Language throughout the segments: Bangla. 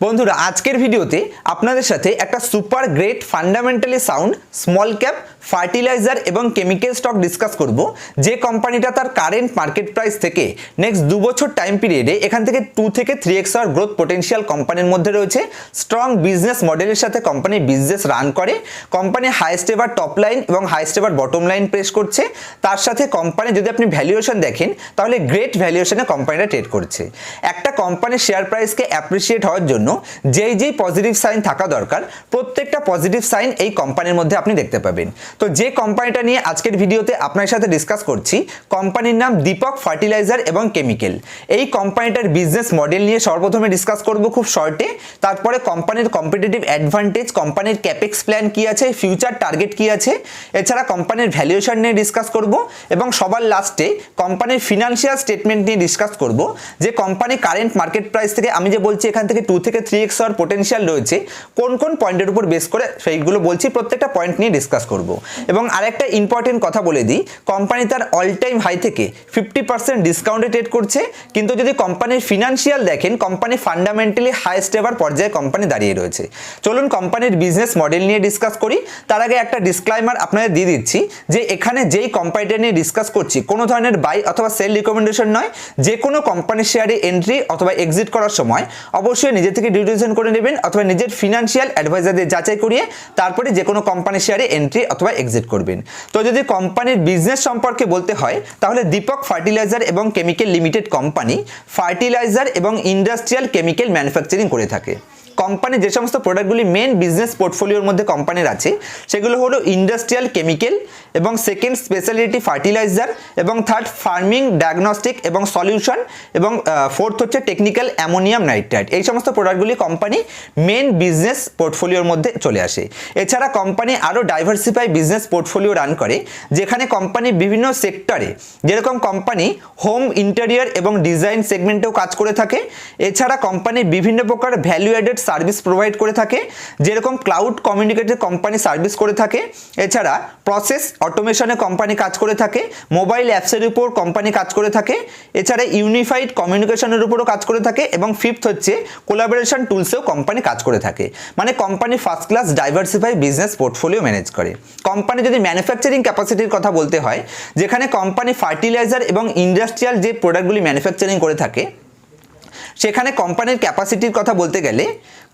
বন্ধুরা আজকের ভিডিওতে আপনাদের সাথে একটা super great fundamentally sound small cap fertiliser এবং কেমিক্যাল স্টক ডিসকাস করব, যে কোম্পানিটা তার কারেন্ট মার্কেট প্রাইস থেকে নেক্সট 2 বছর টাইম পিরিয়ডে এখান থেকে 2 থেকে 3x এর গ্রোথ পটেনশিয়াল কোম্পানির মধ্যে রয়েছে। স্ট্রং বিজনেস মডেলের সাথে কোম্পানি বিজনেস রান করে, company highest ever top line এবং highest ever bottom line press করছে। তার সাথে কোম্পানি যদি আপনি ভ্যালুয়েশন দেখেন তাহলে গ্রেট ভ্যালুয়েশনে কোম্পানিটা ট্রেড করছে। একটা কোম্পানির শেয়ার প্রাইসকে অ্যাপ্রিসিয়েট হওয়ার জন্য যেই পজিটিভ সাইন থাকা দরকার, প্রত্যেকটা পজিটিভ সাইন এই কোম্পানির মধ্যে আপনি দেখতে পাবেন। তো যে কোম্পানিটা নিয়ে আজকের ভিডিওতে আপনার সাথে ডিসকাস করছি, কোম্পানির নাম দীপক ফার্টিলাইজার এবং কেমিক্যাল। এই কোম্পানিটার বিজনেস মডেল নিয়ে সর্বপ্রথমে ডিসকাস করব খুব শর্টে, তারপরে কোম্পানির কম্পিটিটিভ অ্যাডভান্টেজ, কোম্পানির ক্যাপেক্স প্ল্যান কি আছে, ফিউচার টার্গেট কি আছে, এছাড়া কোম্পানির ভ্যালুয়েশন নিয়ে ডিসকাস করব এবং সবার লাস্টে কোম্পানির ফিনান্সিয়াল স্টেটমেন্ট নিয়ে ডিসকাস করব। যে কোম্পানি কারেন্ট মার্কেট প্রাইস থেকে আমি যে বলছি এখান থেকে 2 থেকে 3x হওয়ার পোটেনশিয়াল রয়েছে, কোন কোন পয়েন্টের উপর বেস করে সেইগুলো বলছি, প্রত্যেকটা পয়েন্ট নিয়ে ডিসকাস করব। এবং আরেকটা ইম্পর্টেন্ট কথা বলে দিই, কোম্পানি তার অল টাইম হাই থেকে 50% ডিসকাউন্টে ট্রেড করছে, কিন্তু যদি কোম্পানির ফিনান্সিয়াল দেখেন কোম্পানি ফান্ডামেন্টালি হাইয়েস্ট এভার পর্যায়ে কোম্পানি দাঁড়িয়ে রয়েছে। চলুন কোম্পানির বিজনেস মডেল নিয়ে ডিসকাস করি। তার আগে একটা ডিসক্লাইমার আপনাদের দিয়ে দিচ্ছি যে এখানে যেই কোম্পানিটা নিয়ে ডিসকাস করছি কোনো ধরনের বাই অথবা সেল রিকমেন্ডেশন নয়। যে কোনো কোম্পানির শেয়ারে এন্ট্রি অথবা এক্সিট করার সময় অবশ্যই নিজে থেকে ডিউ ডিলিজেন্স করে নেবেন অথবা নিজের ফিনান্সিয়াল অ্যাডভাইজারদের যাচাই করিয়ে তারপরে যে কোনো কোম্পানির শেয়ারে এন্ট্রি অথবা এক্সিট করবেন। তো যদি কোম্পানির বিজনেস সম্পর্কে বলতে হয় তাহলে দীপক ফার্টিলাইজার এবং কেমিক্যাল লিমিটেড কোম্পানি ফার্টিলাইজার এবং ইন্ডাস্ট্রিয়াল কেমিক্যাল ম্যানুফ্যাকচারিং করে থাকে। কোম্পানি যে সমস্ত প্রোডাক্টগুলি মেন বিজনেস পোর্টফোলিওর মধ্যে কোম্পানির আছে সেগুলো হলো ইন্ডাস্ট্রিয়াল কেমিক্যাল এবং সেকেন্ড স্পেশালিটি ফার্টিলাইজার এবং থার্ড ফার্মিং ডায়াগনস্টিক এবং সলিউশন এবং ফোর্থ হচ্ছে টেকনিক্যাল অ্যামোনিয়াম নাইট্রেট। এই সমস্ত প্রোডাক্টগুলি কোম্পানি মেন বিজনেস পোর্টফোলিওর মধ্যে চলে আসে। এছাড়া কোম্পানি আরও ডাইভার্সিফাই বিজনেস পোর্টফোলিও রান করে, যেখানে কোম্পানি বিভিন্ন সেক্টরে, যেরকম কোম্পানি হোম ইন্টেরিয়র এবং ডিজাইন সেগমেন্টেও কাজ করে থাকে। এছাড়া কোম্পানি বিভিন্ন প্রকার ভ্যালু অ্যাডেড সার্ভিস প্রোভাইড করে থাকে, যেরকম ক্লাউড কমিউনিকেটর কোম্পানি সার্ভিস করে থাকে। এছাড়া প্রসেস অটোমেশনে কোম্পানি কাজ করে থাকে, মোবাইল অ্যাপসের উপর কোম্পানি কাজ করে থাকে। এছাড়া ইউনিফাইড কমিউনিকেশনের উপরও কাজ করে থাকে এবং ফিফথ হচ্ছে কোলাবোরেশন টুলসেও কোম্পানি কাজ করে থাকে। মানে company first class diversify business portfolio manage করে। কোম্পানি যদি ম্যানুফ্যাকচারিং ক্যাপাসিটির কথা বলতে হয়, যেখানে কোম্পানি ফার্টিলাইজার এবং ইন্ডাস্ট্রিয়াল যে প্রোডাক্টগুলি ম্যানুফ্যাকচারিং করে থাকে, সেখানে কোম্পানির ক্যাপাসিটির কথা বলতে গেলে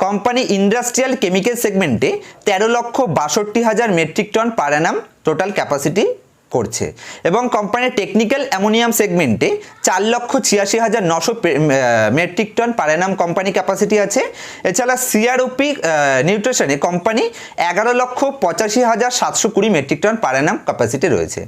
কোম্পানি ইন্ডাস্ট্রিয়াল কেমিক্যাল সেগমেন্টে 13,62,000 metric ton per annum total capacity করছে এবং কোম্পানির টেকনিক্যাল অ্যামোনিয়াম সেগমেন্টে 4,86,900 metric ton per annum company capacity আছে। এছাড়া সিআরওপি নিউট্রিশনে company 11,85,720 metric ton per annum capacity রয়েছে।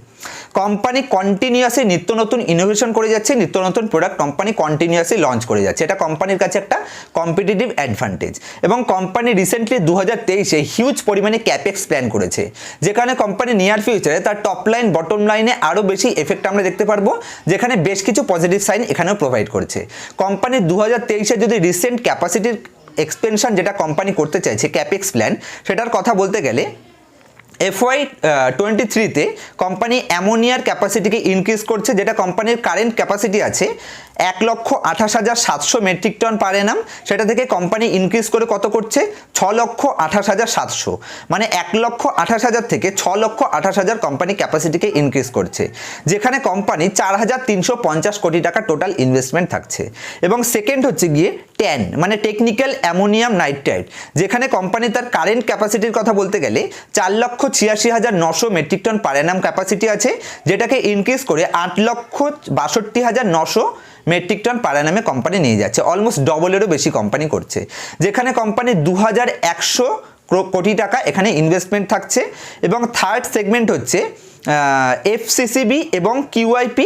কোম্পানি কন্টিনিউয়াসলি নিত্য নতুন ইনোভেশন করে যাচ্ছে, নিত্য নতুন প্রোডাক্ট কোম্পানি কন্টিনিউয়াসলি লঞ্চ করে যাচ্ছে। এটা কোম্পানির কাছে একটা কম্পিটিটিভ অ্যাডভান্টেজ। এবং কোম্পানি রিসেন্টলি 2023-এ হিউজ পরিমাণে ক্যাপেক্স প্ল্যান করেছে, যেখানে কোম্পানি নিয়ার ফিউচারে তার টপ লাইন বটম লাইনে আরও বেশি এফেক্ট আমরা দেখতে পারবো, যেখানে বেশ কিছু পজিটিভ সাইন এখানেও প্রোভাইড করছে। কোম্পানি 2023-এ যদি রিসেন্ট ক্যাপাসিটির এক্সপেনশন যেটা কোম্পানি করতে চাইছে ক্যাপেক্স প্ল্যান, সেটার কথা বলতে গেলে FY23-তে কোম্পানি অ্যামোনিয়ার ক্যাপাসিটিকে ইনক্রিজ করছে, যেটা কোম্পানির কারেন্ট ক্যাপাসিটি আছে 1,28,700 মেট্রিক টন পার অ্যানাম, সেটা থেকে কোম্পানি ইনক্রিজ করে কত করছে 6,28,700, মানে 1,28,000 থেকে 6,28,000 কোম্পানি ক্যাপাসিটিকে ইনক্রিজ করছে, যেখানে কোম্পানি 4,350 কোটি টাকা টোটাল ইনভেস্টমেন্ট থাকছে। এবং সেকেন্ড হচ্ছে গিয়ে ট্যান মানে টেকনিক্যাল অ্যামোনিয়াম নাইট্রেট, যেখানে কোম্পানি তার কারেন্ট ক্যাপাসিটির কথা বলতে গেলে 4,86,900 metric ton per annum capacity আছে, যেটাকে ইনক্রিজ করে 8,62,900 মেট্রিক টন পার অ্যানামে কোম্পানি নিয়ে যাচ্ছে। অলমোস্ট ডবলেরও বেশি কোম্পানি করছে, যেখানে কোম্পানি 2,100 কোটি টাকা এখানে ইনভেস্টমেন্ট থাকছে। এবং থার্ড সেগমেন্ট হচ্ছে FCCB এবং QIP,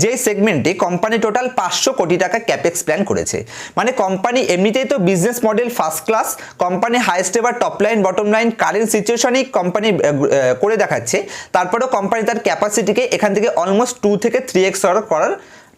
যে সেগমেন্টে কোম্পানি টোটাল 500 কোটি টাকা ক্যাপেক্স প্ল্যান করেছে। মানে কোম্পানি এমনিতেই তো business model first class, company highest ever top line bottom line current সিচুয়েশনেই কোম্পানি করে দেখাচ্ছে, তারপরেও কোম্পানি তার ক্যাপাসিটিকে এখান থেকে অলমোস্ট 2 থেকে 3x করার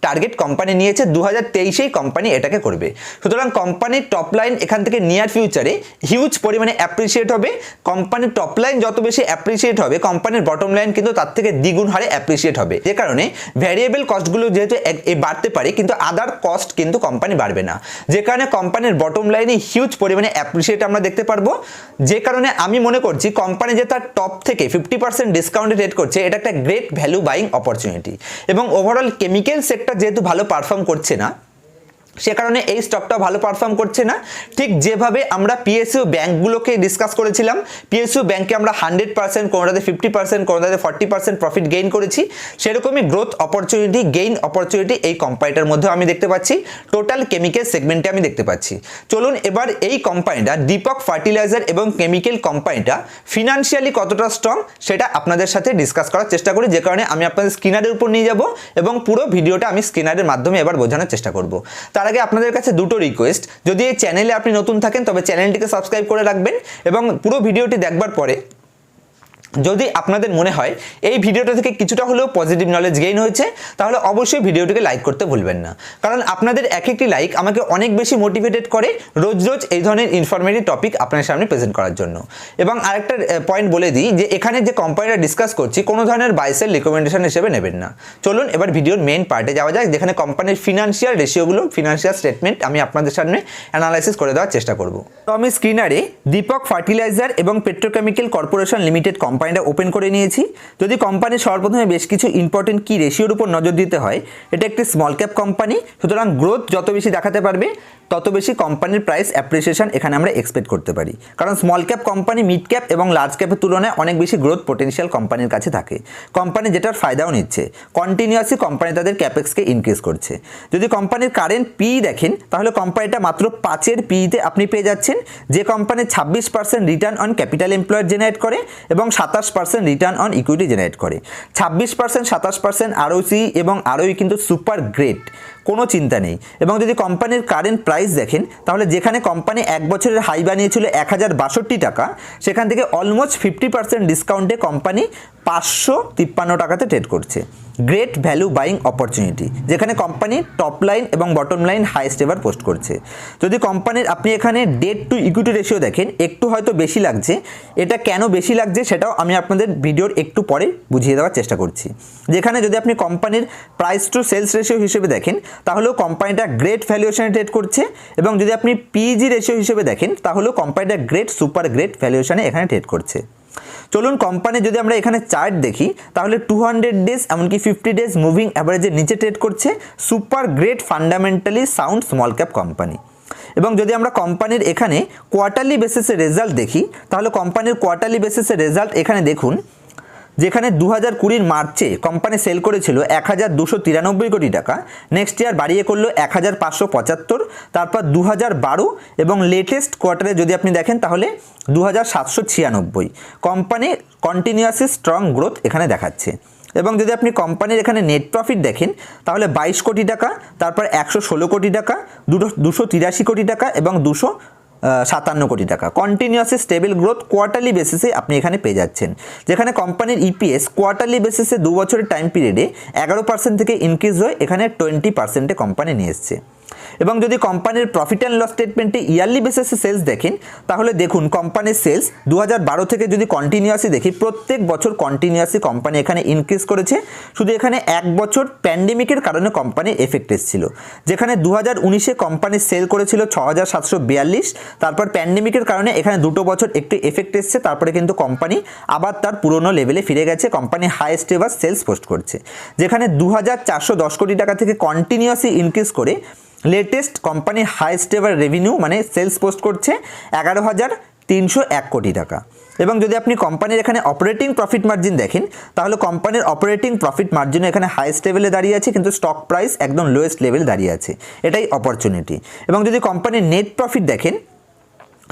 টার্গেট কোম্পানি নিয়েছে, 2023-এই কোম্পানি এটাকে করবে। সুতরাং কোম্পানির টপ লাইন এখান থেকে নিয়ার ফিউচারে হিউজ পরিমাণে অ্যাপ্রিসিয়েট হবে। কোম্পানির টপ লাইন যত বেশি অ্যাপ্রিসিয়েট হবে, কোম্পানির বটম লাইন কিন্তু তার থেকে দ্বিগুণ হারে অ্যাপ্রিসিয়েট হবে, যে কারণে ভ্যারিয়েবল কস্টগুলো যেহেতু বাড়তে পারে কিন্তু আদার কস্ট কিন্তু কোম্পানি বাড়বে না, যে কারণে কোম্পানির বটম লাইনে হিউজ পরিমাণে অ্যাপ্রিসিয়েট আমরা দেখতে পারবো। যে কারণে আমি মনে করছি কোম্পানি যে তার টপ থেকে 50% ডিসকাউন্টে ট্রেড করছে, এটা একটা গ্রেট ভ্যালু বাইং অপরচুনিটি। এবং ওভারঅল কেমিক্যাল সেক্টর যেহেতু ভালো পারফর্ম করছে না, সে কারণে এই স্টকটা ভালো পারফর্ম করছে না। ঠিক যেভাবে আমরা পিএসইউ ব্যাংকগুলোকে ডিসকাস করেছিলাম, পিএসইউ ব্যাংকে আমরা 100%, কোনোটাতে 50%, কোনোটাতে 40% প্রফিট গেইন করেছি, সেরকমই গ্রোথ অপরচুনিটি, গেইন অপরচুনিটি এই কোম্পানিটার মধ্যে আমি দেখতে পাচ্ছি, টোটাল কেমিক্যাল সেগমেন্টে আমি দেখতে পাচ্ছি। চলুন এবার এই কোম্পানিটা, দীপক ফার্টিলাইজার এবং কেমিক্যাল কোম্পানিটা ফিনান্সিয়ালি কতটা স্ট্রং সেটা আপনাদের সাথে ডিসকাস করার চেষ্টা করি, যে কারণে আমি আপনাদের স্ক্রিনারের উপর নিয়ে যাব এবং পুরো ভিডিওটা আমি স্ক্রিনারের মাধ্যমে এবার বোঝানোর চেষ্টা করব। তার আগে আপনাদের কাছে দুটো রিকোয়েস্ট, যদি এই চ্যানেলে আপনি নতুন থাকেন তবে চ্যানেলটিকে সাবস্ক্রাইব করে রাখবেন, এবং পুরো ভিডিওটি দেখবার পরে যদি আপনাদের মনে হয় এই ভিডিওটা থেকে কিছুটা হলেও পজিটিভ নলেজ গেইন হয়েছে, তাহলে অবশ্যই ভিডিওটিকে লাইক করতে ভুলবেন না, কারণ আপনাদের এক একটি লাইক আমাকে অনেক বেশি মোটিভেটেড করে রোজ রোজ এই ধরনের ইনফরমেটিভ টপিক আপনার সামনে প্রেজেন্ট করার জন্য। এবং আরেকটা পয়েন্ট বলে দিই যে এখানে যে কোম্পানিটা ডিসকাস করছি কোনো ধরনের বাই সেল রিকমেন্ডেশন হিসেবে নেবেন না। চলুন এবার ভিডিওর মেইন পার্টে যাওয়া যাক, যেখানে কোম্পানির ফিনান্সিয়াল রেশিওগুলো, ফিনান্সিয়াল স্টেটমেন্ট আমি আপনাদের সামনে অ্যানালাইসিস করে দেওয়ার চেষ্টা করব। তো আমি স্ক্রিনারে দীপক ফার্টিলাইজার এবং পেট্রোকেমিক্যাল কর্পোরেশন লিমিটেড কোম্পানিটা ওপেন করে নিয়েছি। যদি কোম্পানির সর্বপ্রথমে বেশ কিছু ইম্পর্টেন্ট কি রেশিওর উপর নজর দিতে হয়, এটা একটি স্মল ক্যাপ কোম্পানি, সুতরাং গ্রোথ যত বেশি দেখাতে পারবে তত বেশি কোম্পানির প্রাইস অ্যাপ্রিসিয়েশন এখানে আমরা এক্সপেক্ট করতে পারি, কারণ small cap company mid cap এবং লার্জ ক্যাপের তুলনায় অনেক বেশি গ্রোথ পোটেনশিয়াল কোম্পানির কাছে থাকে। কোম্পানি যেটার ফায়দাও নিচ্ছে, কন্টিনিউয়াসলি কোম্পানি তাদের ক্যাপেক্সকে ইনক্রিজ করছে। যদি কোম্পানির কারেন্ট পি দেখেন, তাহলে কোম্পানিটা মাত্র 5-এর পিতে আপনি পেয়ে যাচ্ছেন, যে company 26% return on capital employed generate করে এবং 27% রিটার্ন অন ইকুইটি জেনারেট করে। 26%, 27% আরওসি এবং আরওই কিন্তু সুপার গ্রেট, কোনো চিন্তা নেই। এবং যদি কোম্পানির কারেন্ট প্রাইস দেখেন, তাহলে যেখানে কোম্পানি এক বছরের হাই বানিয়েছিল 1062 টাকা, সেখান থেকে অলমোস্ট 50% ডিসকাউন্টে কোম্পানি 553 টাকাতে ট্রেড করছে। গ্রেট ভ্যালু বাইং অপরচুনিটি, যেখানে কোম্পানি টপ লাইন এবং bottom line highest ever post করছে। যদি কোম্পানির আপনি এখানে ডেট টু ইকুইটি রেশিও দেখেন, একটু হয়তো বেশি লাগছে, এটা কেন বেশি লাগছে সেটাও আমি আপনাদের ভিডিওর একটু পরে বুঝিয়ে দেওয়ার চেষ্টা করছি। যেখানে যদি আপনি কোম্পানির প্রাইস টু সেলস রেশিও হিসেবে দেখেন, তাহলেও কোম্পানিটা গ্রেট ভ্যালুয়েশনে ট্রেড করছে, এবং যদি আপনি পিজি রেশিও হিসেবে দেখেন, তাহলেও কোম্পানিটা গ্রেট সুপার গ্রেট ভ্যালুয়েশনে এখানে ট্রেড করছে। চলুন কোম্পানি যদি আমরা এখানে চার্ট দেখি, তাহলে 200 ডেজ এমনকি 50 ডেজ মুভিং অ্যাভারেজের নিচে ট্রেড করছে, super great fundamentally sound small cap company. এবং যদি আমরা কোম্পানির এখানে কোয়ার্টারলি বেসিসের রেজাল্ট দেখি, তাহলে কোম্পানির কোয়ার্টারলি বেসিসের রেজাল্ট এখানে দেখুন, যেখানে 2020 মার্চে কোম্পানি সেল করেছিল 1293 কোটি টাকা, নেক্সট ইয়ার বাড়িয়ে করলো 1575, তারপর 2012 এবং লেটেস্ট কোয়ার্টারে যদি আপনি দেখেন তাহলে 2796। কোম্পানি কন্টিনিউয়াসলি স্ট্রং গ্রোথ এখানে দেখাচ্ছে। এবং যদি আপনি কোম্পানির এখানে নেট প্রফিট দেখেন, তাহলে 22 কোটি টাকা, তারপর 116 কোটি টাকা, 283 কোটি টাকা এবং 257 কোটি টাকা। কন্টিনিউয়াসলি স্টেবল গ্রোথ কোয়ার্টারলি বেসিসে আপনি এখানে পেয়ে যাচ্ছেন, যেখানে কোম্পানির ইপিএস কোয়ার্টারলি বেসিসে 2 বছরের টাইম পিরিয়ডে 11% থেকে ইনক্রিজ হয়ে এখানে 20%-এ কোম্পানি নিয়ে এসছে। এবং যদি কোম্পানির প্রফিট অ্যান্ড লস স্টেটমেন্টে ইয়ারলি বেসিসে সেলস দেখেন, তাহলে দেখুন কোম্পানির সেলস 2012 থেকে যদি কন্টিনিউয়াসলি দেখি, প্রত্যেক বছর কন্টিনিউয়াসলি কোম্পানি এখানে ইনক্রিজ করেছে। শুধু এখানে এক বছর প্যান্ডেমিকের কারণে কোম্পানির এফেক্ট এসেছিল, যেখানে 2019-এ কোম্পানি সেল করেছিল 6742, তারপর প্যান্ডেমিকের কারণে এখানে 2 বছর একটু এফেক্ট এসছে, তারপরে কিন্তু কোম্পানি আবার তার পুরনো লেভেলে ফিরে গেছে, company highest ever sales post করছে, যেখানে 2410 কোটি টাকা থেকে কন্টিনিউয়াসলি ইনক্রিজ করে latest company highest ever revenue মানে সেলস পোস্ট করছে 11,301 কোটি টাকা। এবং যদি আপনি কোম্পানির এখানে অপারেটিং প্রফিট মার্জিন দেখেন, তাহলে কোম্পানির অপারেটিং প্রফিট মার্জিন এখানে হাইয়েস্ট লেভেলে দাঁড়িয়ে আছে, কিন্তু স্টক প্রাইস একদম লোয়েস্ট লেভেলে দাঁড়িয়ে আছে, এটাই অপরচুনিটি। এবং যদি কোম্পানির নেট প্রফিট দেখেন,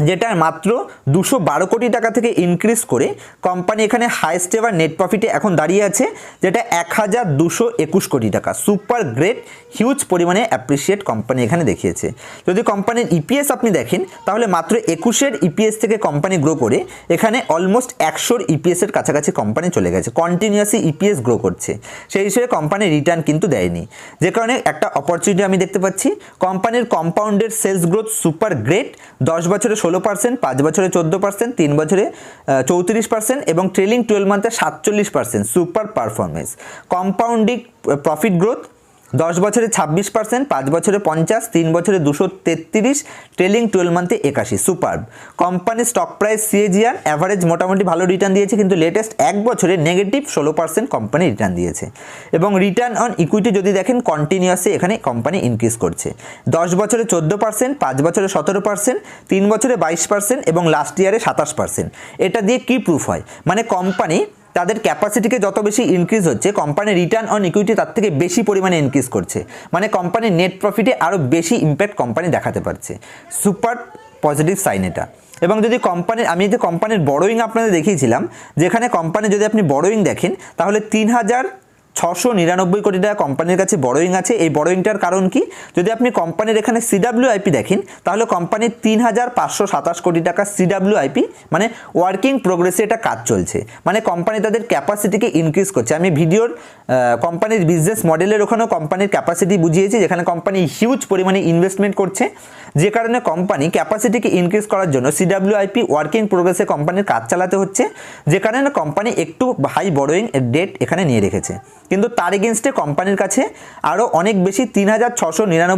যেটা মাত্র 212 কোটি টাকা থেকে ইনক্রিজ করে কোম্পানি এখানে হাইয়েস্ট এভার নেট প্রফিটে এখন দাঁড়িয়ে আছে, যেটা 1221 কোটি টাকা। সুপার গ্রেট, হিউজ পরিমাণে অ্যাপ্রিসিয়েট কোম্পানি এখানে দেখিয়েছে। যদি কোম্পানির ইপিএস আপনি দেখেন তাহলে মাত্র 21-এর ইপিএস থেকে কোম্পানি গ্রো করে এখানে অলমোস্ট 100-র ইপিএসের কাছাকাছি কোম্পানি চলে গেছে, কন্টিনিউয়াসলি ইপিএস গ্রো করছে। সেই হিসেবে কোম্পানির রিটার্ন কিন্তু দেয়নি, যে কারণে একটা অপরচুনিটি আমি দেখতে পাচ্ছি। কোম্পানির compounded sales growth super great, 10 বছরে 16%, 5 বছরে 14%, 3 বছরে 34% এবং trailing 12 মান্থে 47%, super performance. Compounding profit growth 10 বছরে 26%, 5 বছরে 50, 3 বছরে 233, ট্রেলিং 12 মান্থে 81, সুপারব। কোম্পানির স্টক প্রাইস সিএজিআর অ্যাভারেজ মোটামুটি ভালো রিটার্ন দিয়েছে, কিন্তু লেটেস্ট 1 বছরে নেগেটিভ 16% কোম্পানি রিটার্ন দিয়েছে। এবং রিটার্ন অন ইকুইটি যদি দেখেন কন্টিনিউয়াসলি এখানে কোম্পানি ইনক্রিজ করছে, 10 বছরে 14%, 5 বছরে 17%, 3 বছরে 22% এবং লাস্ট ইয়ারে 27%। এটা দিয়ে কি প্রুফ হয়, মানে কোম্পানি তাদের ক্যাপাসিটিকে যত বেশি ইনক্রিজ হচ্ছে, কোম্পানির রিটার্ন অন ইকুইটি তার থেকে বেশি পরিমাণে ইনক্রিজ করছে, মানে কোম্পানির নেট প্রফিটে আরও বেশি ইম্প্যাক্ট কোম্পানি দেখাতে পারছে। সুপার পজিটিভ সাইন এটা। এবং যদি আমি যে কোম্পানির বড়োইং আপনাদের দেখিয়েছিলাম, যেখানে কোম্পানি যদি আপনি বড়োইং দেখেন তাহলে 3,699 কোটি টাকা কোম্পানির কাছে বড়োইং আছে। এই বড়োইংটার কারণ কি, যদি আপনি কোম্পানির এখানে সিডাব্লিউআইপি দেখেন তাহলে কোম্পানির 3,527 কোটি টাকা সিডাব্লিউআইপি, মানে ওয়ার্কিং প্রোগ্রেসে এটা কাজ চলছে, মানে কোম্পানি তাদের ক্যাপাসিটিকে ইনক্রিজ করছে। আমি ভিডিওর কোম্পানির বিজনেস মডেলের ওখানেও কোম্পানির ক্যাপাসিটি বুঝিয়েছি, যেখানে কোম্পানি হিউজ পরিমাণে ইনভেস্টমেন্ট করছে, যে কারণে কোম্পানি ক্যাপাসিটিকে ইনক্রিজ করার জন্য সিডাব্লিউআইপি ওয়ার্কিং প্রোগ্রেসে কোম্পানির কাজ চালাতে হচ্ছে, যে কারণে কোম্পানি একটু হাই বড়োইং ডেট এখানে নিয়ে রেখেছে। কিন্তু তার এগেনস্টে কোম্পানির কাছে আরও অনেক বেশি 3,699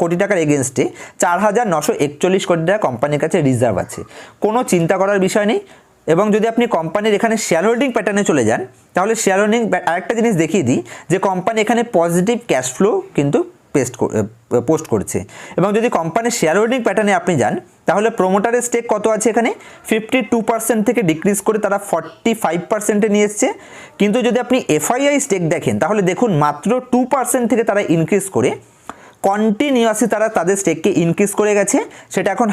কোটি টাকার এগেনস্টে 4,941 কোটি টাকা কোম্পানির কাছে রিজার্ভ আছে, কোনো চিন্তা করার বিষয় নেই। এবং যদি আপনি কোম্পানির এখানে শেয়ার হোল্ডিং প্যাটার্নে চলে যান তাহলে শেয়ার হোল্ডিং আরেকটা জিনিস দেখিয়ে দিই, যে কোম্পানি এখানে পজিটিভ ক্যাশ ফ্লো কিন্তু পোস্ট করছে। এবং যদি কোম্পানির শেয়ার হোল্ডিং প্যাটার্নে আপনি যান তাহলে প্রোমোটারের স্টেক কত আছে এখানে 52% থেকে ডিক্রিজ করে তারা 45%-এ নিয়ে এসছে। কিন্তু যদি আপনি এফআইআই স্টেক দেখেন তাহলে দেখুন মাত্র 2% থেকে তারা ইনক্রিজ করে কন্টিনিউয়াসলি তারা তাদের স্টেককে ইনক্রিজ করে গেছে, সেটা এখন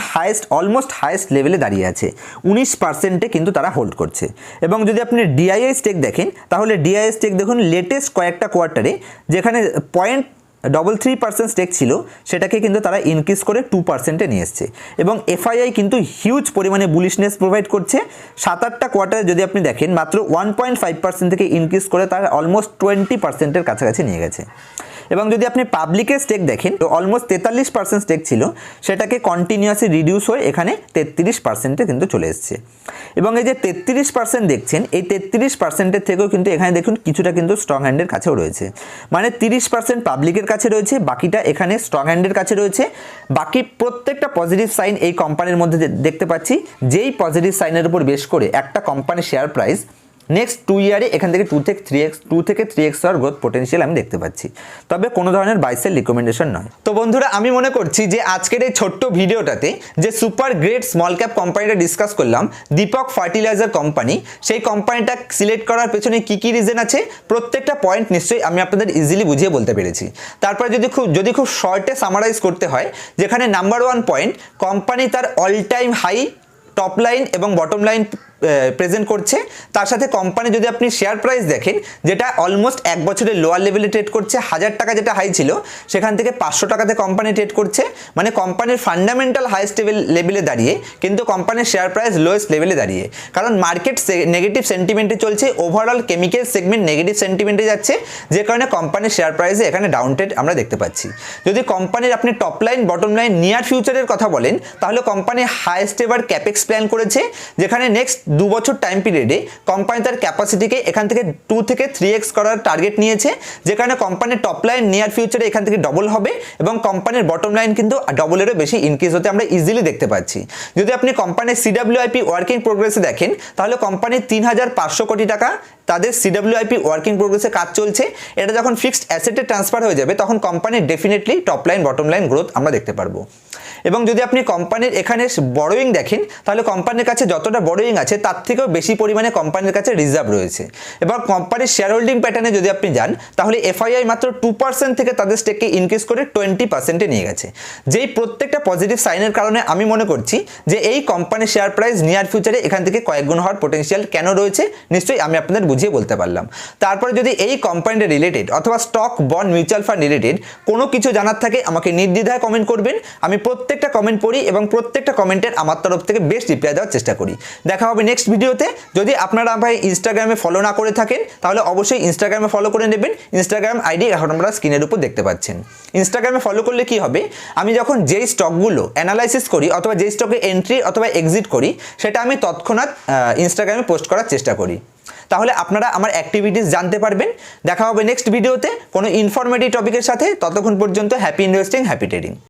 অলমোস্ট হাইয়েস্ট লেভেলে দাঁড়িয়ে আছে, 19%-এ কিন্তু তারা হোল্ড করছে। এবং যদি আপনি ডিআইআই স্টেক দেখেন তাহলে ডিআইআই স্টেক দেখুন লেটেস্ট কয়েকটা কোয়ার্টারে যেখানে 0.33% স্টেক ছিল সেটাকে কিন্তু তারা ইনক্রিজ করে 2%-এ নিয়ে এসছে। এবং এফআইআই কিন্তু হিউজ পরিমাণে বুলিশনেস প্রোভাইড করছে, 7-8টা কোয়ার্টারে যদি আপনি দেখেন মাত্র 1.5% থেকে ইনক্রিজ করে তারা অলমোস্ট 20%-এর কাছাকাছি নিয়ে গেছে। এবং যদি আপনি পাবলিকের স্টেক দেখেন তো অলমোস্ট 43% স্টেক ছিল, সেটাকে কন্টিনিউয়াসলি রিডিউস হয়ে এখানে 33%-এ কিন্তু চলে এসছে। এবং এই যে 33% দেখছেন, এই 33%-এর থেকেও কিন্তু এখানে দেখুন কিছুটা কিন্তু স্ট্রং হ্যান্ডের কাছেও রয়েছে, মানে 30% পাবলিকের কাছে রয়েছে, বাকিটা এখানে স্ট্রং হ্যান্ডের কাছে রয়েছে। বাকি প্রত্যেকটা পজিটিভ সাইন এই কোম্পানির মধ্যে দেখতে পাচ্ছি, যেই পজিটিভ সাইনের উপর বেশ করে একটা কোম্পানির শেয়ার প্রাইস নেক্সট 2 ইয়ারে এখান থেকে 2 থেকে 3x হওয়ার গ্রোথ পোটেনশিয়াল আমি দেখতে পাচ্ছি, তবে কোনো ধরনের বাই সেল রিকমেন্ডেশন নয়। তো বন্ধুরা, আমি মনে করছি যে আজকের এই ছোট্ট ভিডিওটাতে যে সুপার গ্রেট স্মল ক্যাপ কোম্পানিটা ডিসকাস করলাম, দীপক ফার্টিলাইজার কোম্পানি, সেই কোম্পানিটা সিলেক্ট করার পেছনে কি কি রিজন আছে প্রত্যেকটা পয়েন্ট নিশ্চয়ই আমি আপনাদের ইজিলি বুঝিয়ে বলতে পেরেছি। তারপরে যদি খুব শর্টে সামারাইজ করতে হয়, যেখানে নাম্বার 1 পয়েন্ট, কোম্পানি তার all time high top line এবং বটম লাইন প্রেজেন্ট করছে। তার সাথে কোম্পানি যদি আপনি শেয়ার প্রাইস দেখেন, যেটা অলমোস্ট 1 বছরের লোয়ার লেভেলে ট্রেড করছে, 1000 টাকা যেটা হাই ছিল সেখান থেকে 500 টাকাতে কোম্পানি ট্রেড করছে, মানে কোম্পানির ফান্ডামেন্টাল হাইয়েস্ট লেভেলে দাঁড়িয়ে কিন্তু কোম্পানির শেয়ার প্রাইস লোয়েস্ট লেভেলে দাঁড়িয়ে, কারণ মার্কেট নেগেটিভ সেন্টিমেন্টে চলছে, ওভারঅল কেমিক্যাল সেগমেন্ট নেগেটিভ সেন্টিমেন্টে যাচ্ছে, যে কারণে কোম্পানির শেয়ার প্রাইসে এখানে ডাউন ট্রেড আমরা দেখতে পাচ্ছি। যদি কোম্পানির আপনি top line bottom line near ফিউচারের কথা বলেন তাহলে company highest ever capex plan করেছে, যেখানে নেক্সট 2 বছর টাইম পিরিয়ডে কোম্পানি তার ক্যাপাসিটিকে এখান থেকে 2 থেকে 3x করার টার্গেট নিয়েছে, যেখানে কোম্পানির টপ লাইন নিয়ার ফিউচারে এখান থেকে ডবল হবে এবং কোম্পানির বটম লাইন কিন্তু ডবলেরও বেশি ইনক্রিজ হতে আমরা ইজিলি দেখতে পাচ্ছি। যদি আপনি কোম্পানির সিডাব্লিউআইপি ওয়ার্কিং প্রোগ্রেসে দেখেন তাহলে কোম্পানির 3,500 কোটি টাকা তাদের সিডব্লিউআইপি ওয়ার্কিং প্রোগ্রেসে কাজ চলছে, এটা যখন ফিক্সড অ্যাসেটে ট্রান্সফার হয়ে যাবে তখন কোম্পানির definitely top line bottom line growth আমরা দেখতে পারবো। এবং যদি আপনি কোম্পানির এখানে বড়োয়িং দেখেন তাহলে কোম্পানির কাছে যতটা বড়োয়িং আছে তার থেকেও বেশি পরিমাণে কোম্পানির কাছে রিজার্ভ রয়েছে। এবার কোম্পানির শেয়ার হোল্ডিং প্যাটার্নে যদি আপনি যান তাহলে এফআইআই মাত্র 2% থেকে তাদের স্টেককে ইনক্রিজ করে 20%-এ নিয়ে গেছে, যেই প্রত্যেকটা পজিটিভ সাইনের কারণে আমি মনে করছি যে এই কোম্পানির শেয়ার প্রাইস নিয়ার ফিউচারে এখান থেকে কয়েক গুণ হওয়ার পোটেনশিয়াল কেন রয়েছে নিশ্চয়ই আমি আপনাদের বুঝিয়ে বলতে পারলাম। তারপরে যদি এই কোম্পানিটা রিলেটেড অথবা stock, bond, mutual fund related কোনো কিছু জানার থাকে আমাকে নির্দ্বিধায় কমেন্ট করবেন, আমি প্রত্যেকটা কমেন্ট পড়ি এবং প্রত্যেকটা কমেন্টের আমার তরফ থেকে বেস্ট রিপ্লাই দেওয়ার চেষ্টা করি। দেখা হবে নেক্সট ভিডিওতে। যদি আপনারা ভাই ইনস্টাগ্রামে ফলো না করে থাকেন তাহলে অবশ্যই ইনস্টাগ্রামে ফলো করে নেবেন। ইনস্টাগ্রাম আইডি এখন আমরা স্ক্রিনের উপর দেখতে পাচ্ছেন। ইনস্টাগ্রামে ফলো করলে কি হবে, আমি যখন যেই স্টকগুলো অ্যানালাইসিস করি অথবা যেই স্টকে এন্ট্রি অথবা এক্সিট করি সেটা আমি তৎক্ষণাৎ ইনস্টাগ্রামে পোস্ট করার চেষ্টা করি, তাহলে আপনারা আমার অ্যাক্টিভিটিস জানতে পারবেন। দেখা হবে নেক্সট ভিডিওতে কোনো ইনফরমেটিভ টপিকের সাথে। ততক্ষণ পর্যন্ত হ্যাপি ইনভেস্টিং, হ্যাপি ট্রেডিং।